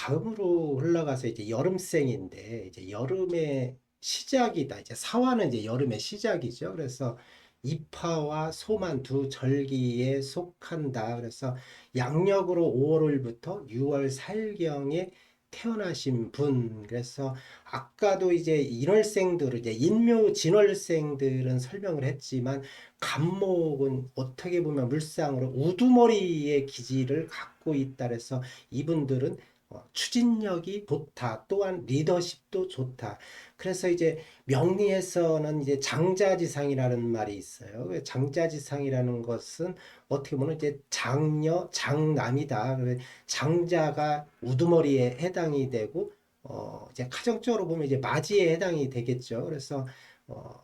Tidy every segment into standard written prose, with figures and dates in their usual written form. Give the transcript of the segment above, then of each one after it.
다음으로 흘러가서 이제 여름생인데 이제 여름의 시작이다. 이제 사화는 이제 여름의 시작이죠. 그래서 입하와 소만 두 절기에 속한다. 그래서 양력으로 5월부터 6월 4일경에 태어나신 분. 그래서 아까도 이제 인월생들은 이제 인묘 진월생들은 설명을 했지만 간목은 어떻게 보면 물상으로 우두머리의 기질을 갖고 있다. 그래서 이분들은 추진력이 좋다. 또한 리더십도 좋다. 그래서 이제 명리에서는 이제 장자지상이라는 말이 있어요. 그 장자지상이라는 것은 어떻게 보면 이제 장녀, 장남이다. 장자가 우두머리에 해당이 되고 이제 가정적으로 보면 이제 맞이에 해당이 되겠죠. 그래서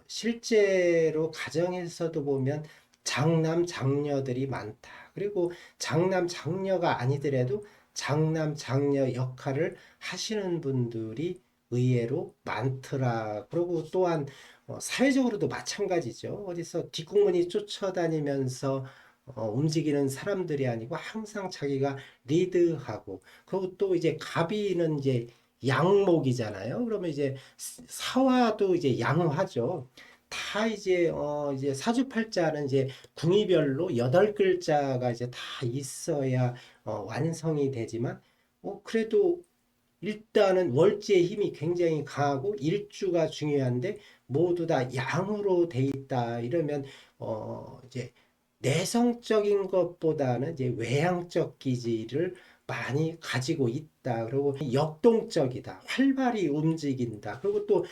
실제로 가정에서도 보면 장남, 장녀들이 많다. 그리고 장남, 장녀가 아니더라도 장남, 장녀 역할을 하시는 분들이 의외로 많더라. 그리고 또한 사회적으로도 마찬가지죠. 어디서 뒷공문이 쫓아다니면서 움직이는 사람들이 아니고 항상 자기가 리드하고 그리고 또 이제 가비는 이제 양목이잖아요. 그러면 이제 사화도 이제 양화죠. 다 이제 사주팔자는 이제 궁이별로 8글자가 이제 다 있어야 완성이 되지만 그래도 일단은 월지의 힘이 굉장히 강하고 일주가 중요한데 모두 다 양으로 돼 있다. 이러면 이제 내성적인 것보다는 이제 외향적 기질을 많이 가지고 있다. 그리고 역동적이다. 활발히 움직인다. 그리고 또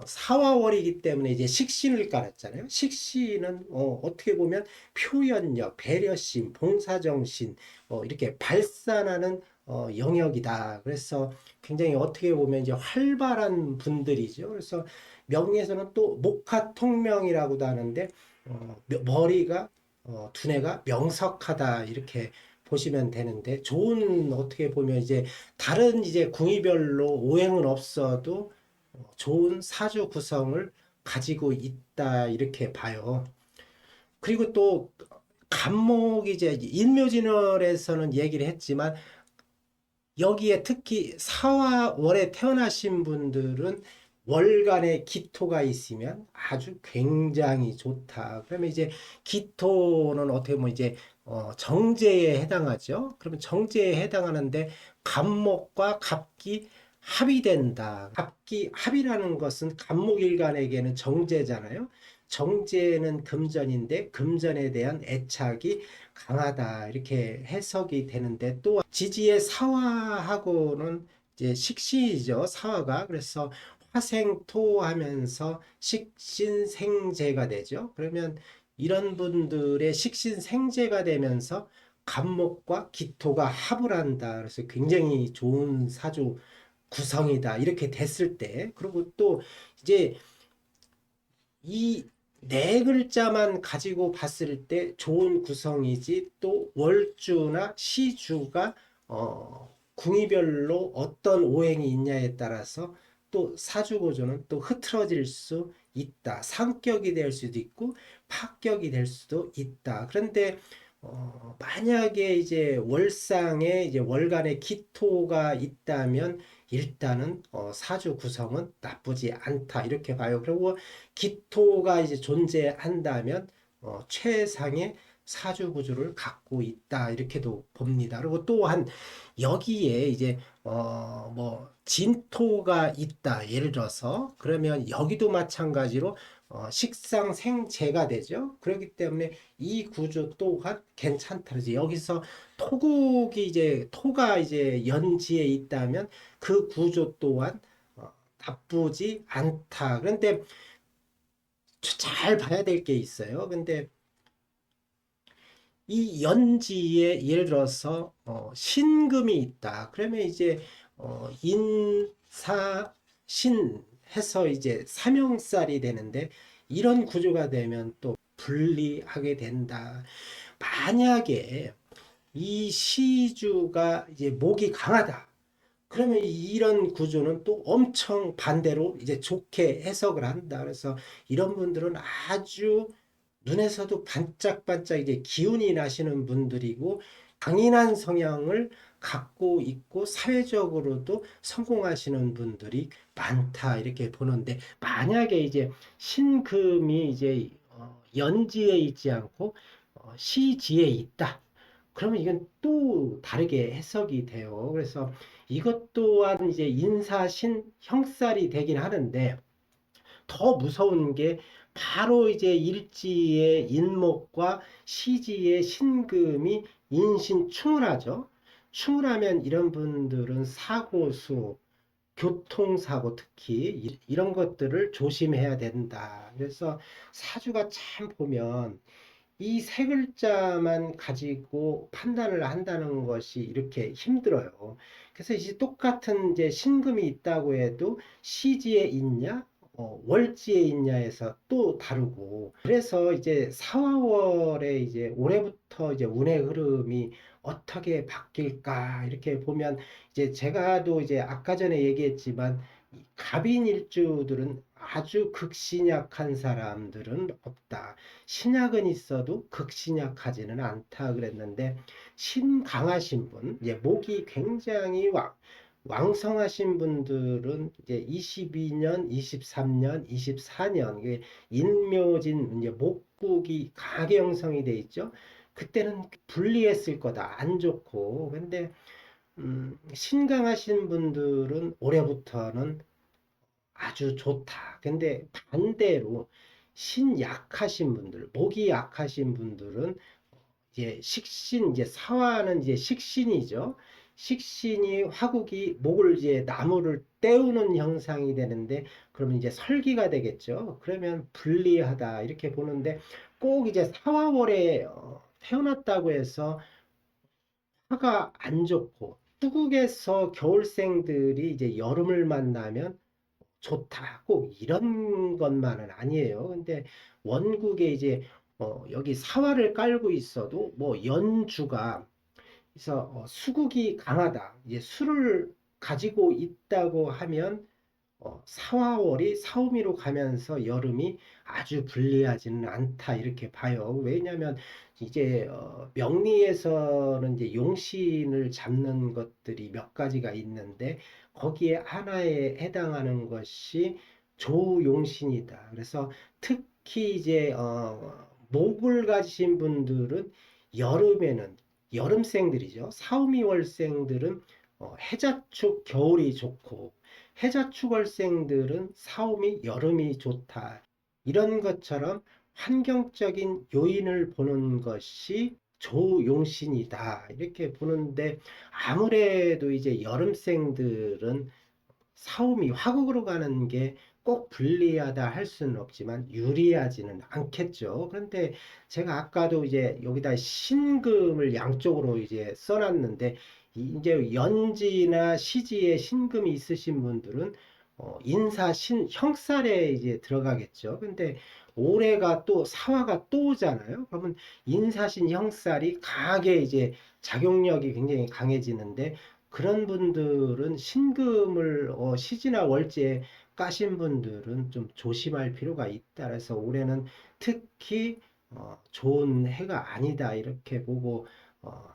사화월이기 때문에 이제 식신을 깔았잖아요. 식신은 어떻게 보면 표현력, 배려심, 봉사정신 이렇게 발산하는 영역이다. 그래서 굉장히 어떻게 보면 이제 활발한 분들이죠. 그래서 명리에서는 또 목화통명이라고도 하는데 머리가 두뇌가 명석하다 이렇게 보시면 되는데 좋은 어떻게 보면 이제 다른 이제 궁이별로 오행은 없어도 좋은 사주 구성을 가지고 있다 이렇게 봐요. 그리고 또 간목이 이제 인묘진월에서는 얘기를 했지만 여기에 특히 사화월에 태어나신 분들은 월간에 기토가 있으면 아주 굉장히 좋다. 그러면 이제 기토는 어떻게 보면 이제 정제에 해당하죠. 그러면 정제에 해당하는데 갑목과 갑기 합이 된다. 갑기 합이라는 것은 갑목일간에게는 정제잖아요. 정제는 금전인데 금전에 대한 애착이 강하다 이렇게 해석이 되는데 또 지지의 사화하고는 이제 식신이죠. 사화가 그래서 화생토하면서 식신생재가 되죠. 그러면 이런 분들의 식신생재가 되면서 간목과 기토가 합을 한다. 그래서 굉장히 좋은 사주 구성이다. 이렇게 됐을 때 그리고 또 이제 이 네 글자만 가지고 봤을 때 좋은 구성이지 또 월주나 시주가 궁이별로 어떤 오행이 있냐에 따라서 또 사주고조는 또 흐트러질 수 있다. 상격이 될 수도 있고 파격이 될 수도 있다. 그런데 만약에 이제 월상에 이제 월간에 기토가 있다면 일단은 사주 구성은 나쁘지 않다 이렇게 봐요. 그리고 기토가 이제 존재한다면 최상의 사주 구조를 갖고 있다 이렇게도 봅니다. 그리고 또한 여기에 이제 뭐 진토가 있다 예를 들어서 그러면 여기도 마찬가지로 식상생재가 되죠. 그렇기 때문에 이 구조 또한 괜찮다. 그래서 여기서 토국이 이제 토가 이제 연지에 있다면 그 구조 또한 나쁘지 않다. 그런데 잘 봐야 될 게 있어요. 근데 이 연지에 예를 들어서 신금이 있다. 그러면 이제 인사신 해서 이제 삼형살이 되는데 이런 구조가 되면 또 불리하게 된다. 만약에 이 시주가 이제 목이 강하다. 그러면 이런 구조는 또 엄청 반대로 이제 좋게 해석을 한다. 그래서 이런 분들은 아주 눈에서도 반짝반짝 이제 기운이 나시는 분들이고 강인한 성향을 갖고 있고 사회적으로도 성공하시는 분들이 많다 이렇게 보는데, 만약에 이제 신금이 이제 연지에 있지 않고 시지에 있다. 그러면 이건 또 다르게 해석이 돼요. 그래서 이것 또한 이제 인사신 형살이 되긴 하는데, 더 무서운 게 바로 이제 일지의 인목과 시지의 신금이 인신충을 하죠. 충을 하면 이런 분들은 사고수, 교통사고 특히 이런 것들을 조심해야 된다. 그래서 사주가 참 보면 이 세 글자만 가지고 판단을 한다는 것이 이렇게 힘들어요. 그래서 이제 똑같은 이제 신금이 있다고 해도 시지에 있냐, 월지에 있냐에서 또 다르고, 그래서 이제 사화월에 이제 올해부터 이제 운의 흐름이 어떻게 바뀔까 이렇게 보면, 이제 제가도 이제 아까 전에 얘기했지만 이 갑인 일주들은 아주 극신약한 사람들은 없다. 신약은 있어도 극신약하지는 않다 그랬는데, 신 강하신 분, 이제 목이 굉장히 왕성하신 분들은 이제 22년, 23년, 24년 이게 인묘진 이제 목국이 강하게 형성이 돼 있죠. 그때는 불리했을 거다, 안 좋고. 근데 신강하신 분들은 올해부터는 아주 좋다. 근데 반대로 신약하신 분들, 목이 약하신 분들은 이제 식신, 이제 사화는 이제 식신이죠. 식신이 화국이 목을 이제 나무를 때우는 형상이 되는데, 그러면 이제 설기가 되겠죠. 그러면 불리하다 이렇게 보는데, 꼭 이제 사화월에 태어났다고 해서 화가 안 좋고, 후국에서 겨울생들이 이제 여름을 만나면 좋다. 꼭 이런 것만은 아니에요. 근데 원국에 이제 여기 사화를 깔고 있어도 뭐 연주가, 그래서 수국이 강하다. 이제 수를 가지고 있다고 하면 사화월이 사오미로 가면서 여름이 아주 불리하지는 않다 이렇게 봐요. 왜냐하면 이제 명리에서는 이제 용신을 잡는 것들이 몇 가지가 있는데, 거기에 하나에 해당하는 것이 조용신이다. 그래서 특히 이제 목을 가지신 분들은 여름에는, 여름생들이죠. 사오미월생들은 해자축 겨울이 좋고, 해자축월생들은 사오미 여름이 좋다. 이런 것처럼 환경적인 요인을 보는 것이 조용신이다. 이렇게 보는데, 아무래도 이제 여름생들은 사오미 화국으로 가는 게 꼭 불리하다 할 수는 없지만 유리하지는 않겠죠. 그런데 제가 아까도 이제 여기다 신금을 양쪽으로 이제 써놨는데, 이제 연지나 시지에 신금이 있으신 분들은 인사 신 형살에 이제 들어가겠죠. 근데 올해가 또 사화가 또 오잖아요. 그러면 인사신 형살이 강하게 이제 작용력이 굉장히 강해지는데, 그런 분들은 신금을 시지나 월지에 까신 분들은 좀 조심할 필요가 있다. 그래서 올해는 특히 좋은 해가 아니다 이렇게 보고,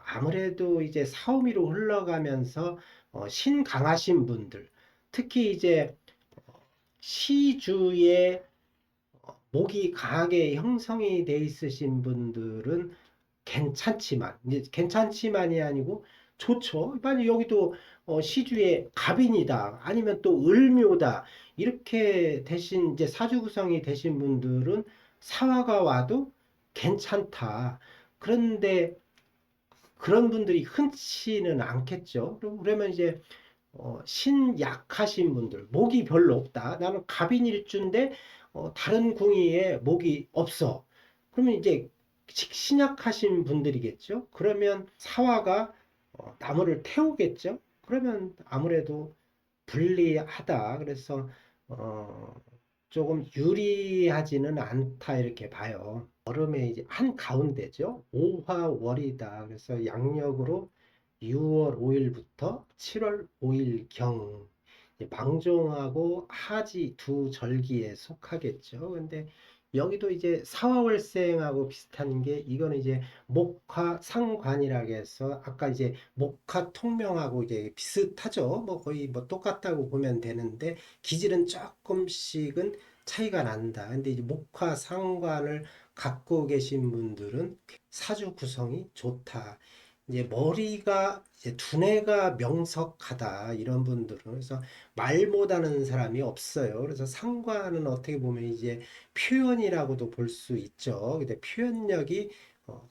아무래도 이제 사오미로 흘러가면서 신 강하신 분들, 특히 이제 시주에 목이 강하게 형성이 돼 있으신 분들은 괜찮지만, 이제 괜찮지만이 아니고 좋죠. 만약 여기도 시주에 갑인이다, 아니면 또 을묘다 이렇게 대신 이제 사주 구성이 되신 분들은 사화가 와도 괜찮다. 그런데 그런 분들이 흔치는 않겠죠. 그러면 이제 신약하신 분들, 목이 별로 없다. 나는 갑인일주인데 다른 궁위에 목이 없어. 그러면 이제 신약하신 분들이겠죠. 그러면 사화가 나무를 태우겠죠. 그러면 아무래도 불리하다. 그래서 어, 조금 유리하지는 않다 이렇게 봐요. 여름에 이제 한 가운데죠. 오화월이다. 그래서 양력으로 6월 5일부터 7월 5일경 망종하고 하지 두 절기에 속하겠죠. 근데 여기도 이제 사화월생하고 비슷한 게 이거는 이제 목화상관이라고 해서 아까 이제 목화통명하고 이제 비슷하죠. 뭐 거의 뭐 똑같다고 보면 되는데 기질은 조금씩은 차이가 난다. 근데 이제 목화상관을 갖고 계신 분들은 사주 구성이 좋다. 이제 머리가 이제 두뇌가 명석하다 이런 분들은 그래서 말 못하는 사람이 없어요. 그래서 상관은 어떻게 보면 이제 표현이라고도 볼 수 있죠. 근데 표현력이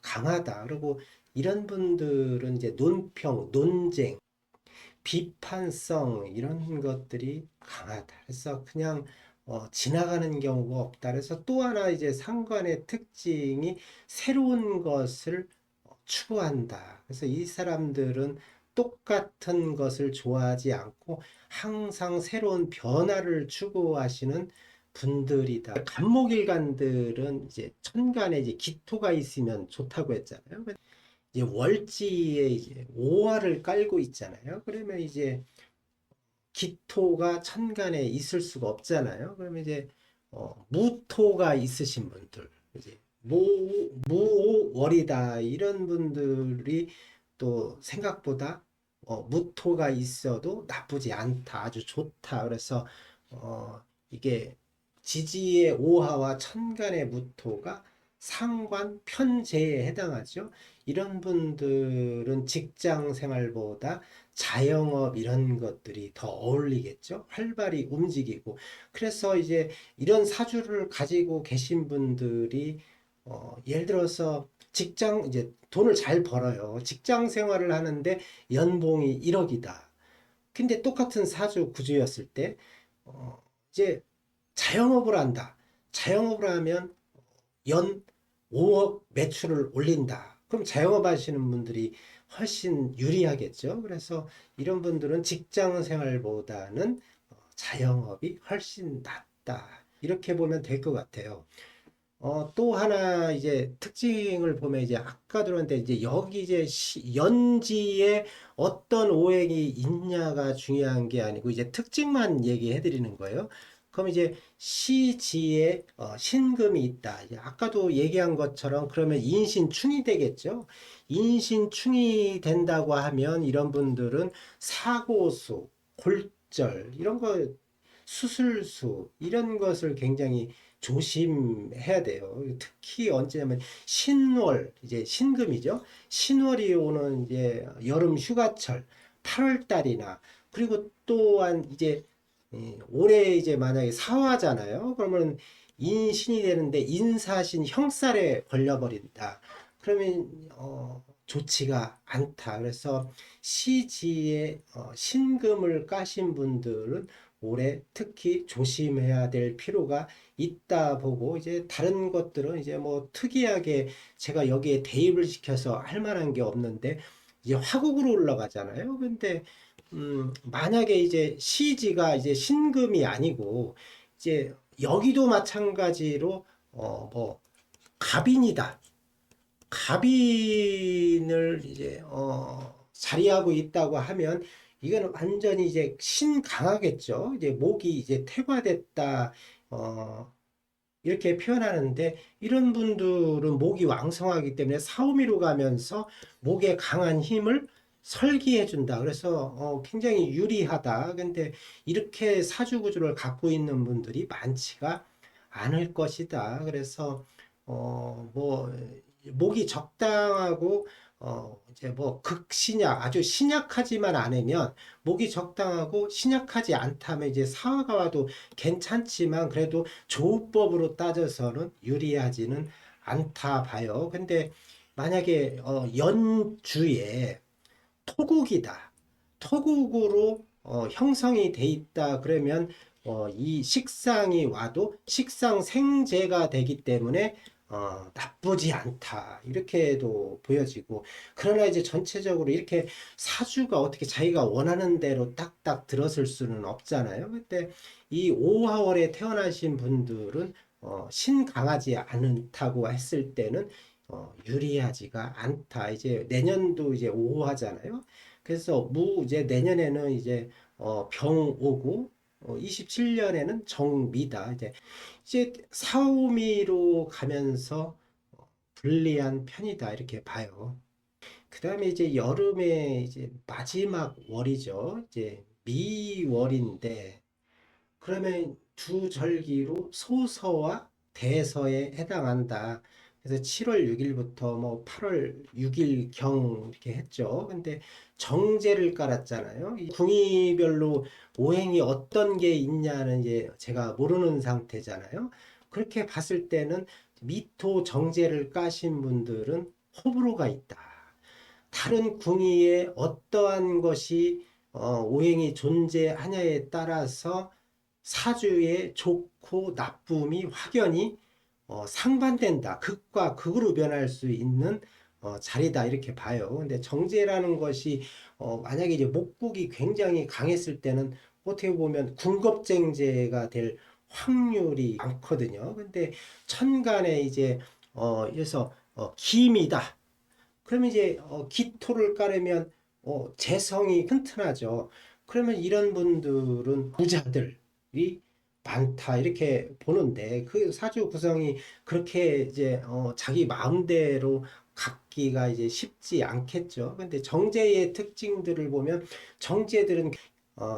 강하다. 그리고 이런 분들은 이제 논평, 논쟁, 비판성 이런 것들이 강하다. 그래서 그냥 지나가는 경우가 없다. 그래서 또 하나 이제 상관의 특징이 새로운 것을 추구한다. 그래서 이 사람들은 똑같은 것을 좋아하지 않고 항상 새로운 변화를 추구하시는 분들이다. 간목일간들은 이제 천간에 이제 기토가 있으면 좋다고 했잖아요. 이제 월지에 이제 오화를 깔고 있잖아요. 그러면 이제 기토가 천간에 있을 수가 없잖아요. 그러면 이제 무토가 있으신 분들, 이제 무오월이다 이런 분들이 또 생각보다 무토가 있어도 나쁘지 않다, 아주 좋다. 그래서 이게 지지의 오화와 천간의 무토가 상관 편제에 해당하죠. 이런 분들은 직장 생활보다 자영업 이런 것들이 더 어울리겠죠. 활발히 움직이고. 그래서 이제 이런 사주를 가지고 계신 분들이 예를 들어서 직장 이제 돈을 잘 벌어요. 직장 생활을 하는데 연봉이 1억이다. 근데 똑같은 사주 구조였을 때 이제 자영업을 한다. 자영업을 하면 연 5억 매출을 올린다. 그럼 자영업 하시는 분들이 훨씬 유리하겠죠. 그래서 이런 분들은 직장 생활보다는 자영업이 훨씬 낫다. 이렇게 보면 될 것 같아요. 또 하나 이제 특징을 보면 이제 아까 들었는데 이제 여기 이제 연지에 어떤 오행이 있냐가 중요한 게 아니고 이제 특징만 얘기해 드리는 거예요. 그럼 이제 시지에 신금이 있다. 이제 아까도 얘기한 것처럼 그러면 인신충이 되겠죠. 인신충이 된다고 하면 이런 분들은 사고수, 골절 이런 거 수술수 이런 것을 굉장히 조심해야 돼요. 특히 언제냐면 신월 이제 신금이죠. 신월이 오는 이제 여름 휴가철 8월 달이나 그리고 또한 이제 올해 이제 만약에 사화잖아요. 그러면 인신이 되는데 인사신 형살에 걸려버린다. 그러면 좋지가 않다. 그래서 시지에 신금을 까신 분들은 올해 특히 조심해야 될 필요가 있다 보고 이제 다른 것들은 이제 뭐 특이하게 제가 여기에 대입을 시켜서 할 만한 게 없는데 이제 화국으로 올라가잖아요. 근데 만약에 이제 시지가 이제 신금이 아니고 이제 여기도 마찬가지로 뭐 갑인이다. 갑인을 이제 자리하고 있다고 하면 이거는 완전히 이제 신강하겠죠. 이제 목이 이제 퇴화됐다. 어 이렇게 표현하는데 이런 분들은 목이 왕성하기 때문에 사오미로 가면서 목에 강한 힘을 설기해 준다. 그래서 굉장히 유리하다. 근데 이렇게 사주 구조를 갖고 있는 분들이 많지가 않을 것이다. 그래서 뭐 목이 적당하고 이제 뭐 극신약 아주 신약하지만 않으면 목이 적당하고 신약하지 않다면 이제 사화가 와도 괜찮지만 그래도 조우법으로 따져서는 유리하지는 않다 봐요. 근데 만약에 연주에 토국이다. 토국으로 형성이 돼 있다 그러면 이 식상이 와도 식상 생재가 되기 때문에 나쁘지 않다 이렇게도 보여지고 그러나 이제 전체적으로 이렇게 사주가 어떻게 자기가 원하는 대로 딱딱 들었을 수는 없잖아요. 근데 이 오화월에 태어나신 분들은 신강하지 않다고 했을 때는 유리하지가 않다. 이제 내년도 이제 오화잖아요. 그래서 이제 내년에는 이제 병 오고 27년에는 정미다. 이제 사오미로 가면서 불리한 편이다. 이렇게 봐요. 그 다음에 이제 여름에 이제 마지막 월이죠. 이제 미월인데, 그러면 두 절기로 소서와 대서에 해당한다. 그래서 7월 6일부터 뭐 8월 6일경 이렇게 했죠. 근데 정제를 깔았잖아요. 이 궁이별로 오행이 어떤 게 있냐는 이제 제가 모르는 상태잖아요. 그렇게 봤을 때는 미토 정제를 까신 분들은 호불호가 있다. 다른 궁이에 어떠한 것이 오행이 존재하냐에 따라서 사주의 좋고 나쁨이 확연히 상반된다. 극과 극으로 변할 수 있는 자리다 이렇게 봐요. 근데 정제라는 것이 만약에 이제 목국이 굉장히 강했을 때는 어떻게 보면 군겁쟁제가 될 확률이 많거든요. 근데 천간에 이제 그래서 기미다. 그러면 이제 기토를 깔으면 재성이 튼튼하죠. 그러면 이런 분들은 부자들이 많다 이렇게 보는데 그 사주 구성이 그렇게 이제 자기 마음대로 갖기가 이제 쉽지 않겠죠. 근데 정제의 특징들을 보면 정제들은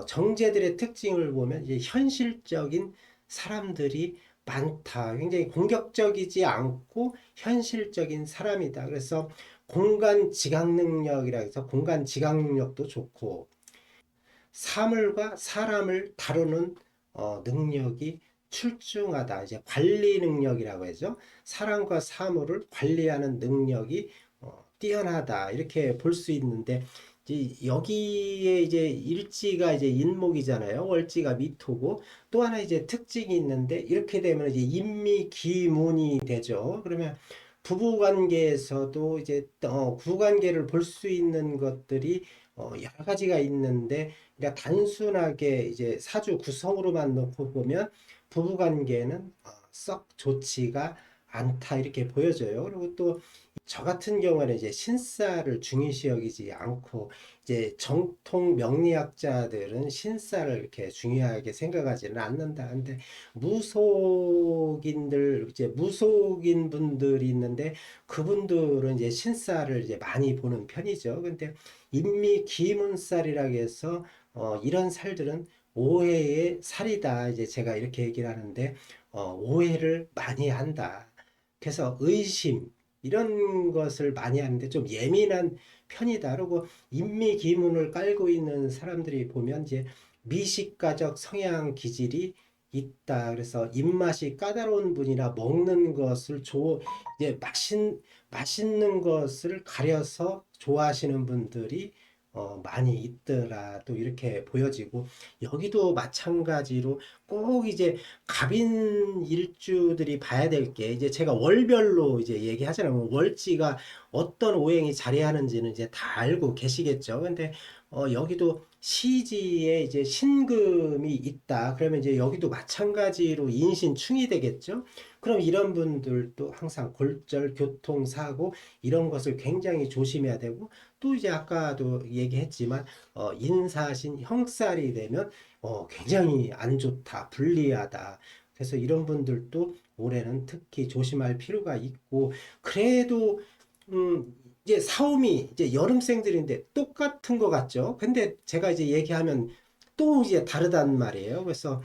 정제들의 특징을 보면 이제 현실적인 사람들이 많다. 굉장히 공격적이지 않고 현실적인 사람이다. 그래서 공간 지각 능력이라 해서 공간 지각 능력도 좋고 사물과 사람을 다루는 능력이 출중하다. 이제 관리 능력이라고 하죠. 사람과 사물을 관리하는 능력이 뛰어나다. 이렇게 볼 수 있는데 이제 여기에 이제 일지가 이제 인목이잖아요. 월지가 미토고 또 하나 이제 특징이 있는데 이렇게 되면 이제 인미기문이 되죠. 그러면 부부 관계에서도 이제 구관계를 볼 수 있는 것들이 여러 가지가 있는데 그러니까 단순하게 이제 사주 구성으로만 놓고 보면 부부 관계는 썩 좋지가 않다 이렇게 보여져요. 그리고 또 저 같은 경우는 이제 신사를 중요시 여기지 않고 이제 정통 명리학자들은 신사를 이렇게 중요하게 생각하지는 않는다. 근데 무속인들 이제 무속인 분들이 있는데 그분들은 이제 신사를 이제 많이 보는 편이죠. 근데 인미 기문살이라고 해서 이런 살들은 오해의 살이다. 이제 제가 이렇게 얘기를 하는데 오해를 많이 한다. 그래서 의심 이런 것을 많이 하는데 좀 예민한 편이다. 그리고 인미기문을 깔고 있는 사람들이 보면 이제 미식가적 성향 기질이 있다. 그래서 입맛이 까다로운 분이나 먹는 것을 이제 맛있는 것을 가려서 좋아하시는 분들이 많이 있더라. 또 이렇게 보여지고 여기도 마찬가지로 꼭 이제 갑인 일주들이 봐야 될 게 이제 제가 월별로 이제 얘기하잖아요. 뭐 월지가 어떤 오행이 자리하는지는 이제 다 알고 계시겠죠. 근데 여기도 시지에 이제 신금이 있다. 그러면 이제 여기도 마찬가지로 인신충이 되겠죠. 그럼 이런 분들도 항상 골절, 교통사고 이런 것을 굉장히 조심해야 되고 또 이제 아까도 얘기했지만 인사신 형살이 되면 굉장히 안 좋다, 불리하다. 그래서 이런 분들도 올해는 특히 조심할 필요가 있고 그래도 이제 사오미 이제 여름생들인데 똑같은 것 같죠. 근데 제가 이제 얘기하면 또 이제 다르단 말이에요. 그래서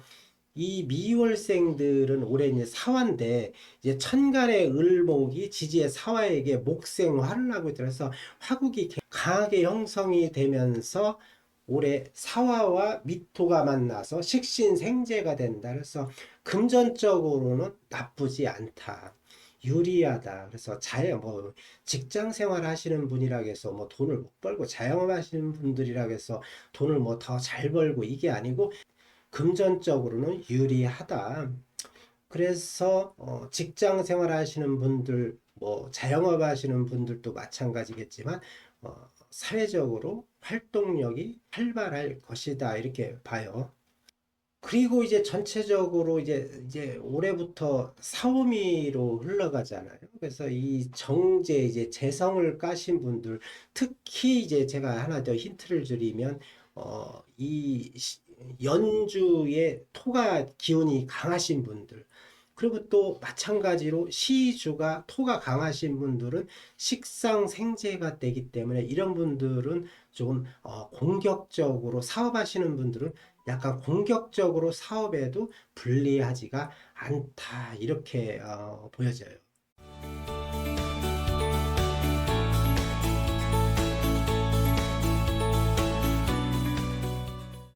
이 미월생들은 올해 이제 사화인데 이제 천간의 을목이 지지의 사화에게 목생화를 하고 있더라. 그래서 화국이 강하게 형성이 되면서 올해 사화와 미토가 만나서 식신생재가 된다. 그래서 금전적으로는 나쁘지 않다. 유리하다. 그래서 뭐 직장 생활 하시는 분이라 해서 뭐 돈을 못 벌고 자영업 하시는 분들이라 해서 돈을 뭐 더 잘 벌고 이게 아니고 금전적으로는 유리하다. 그래서 직장 생활 하시는 분들, 뭐 자영업 하시는 분들도 마찬가지겠지만 사회적으로 활동력이 활발할 것이다 이렇게 봐요. 그리고 이제 전체적으로 이제 올해부터 사오미로 흘러가잖아요. 그래서 이 정제 이제 재성을 까신 분들 특히 이제 제가 하나 더 힌트를 드리면 이 연주의 토가 기운이 강하신 분들, 그리고 또 마찬가지로 시주가 토가 강하신 분들은 식상생재가 되기 때문에 이런 분들은 조금 공격적으로 사업하시는 분들은 약간 공격적으로 사업에도 불리하지가 않다, 이렇게 보여져요.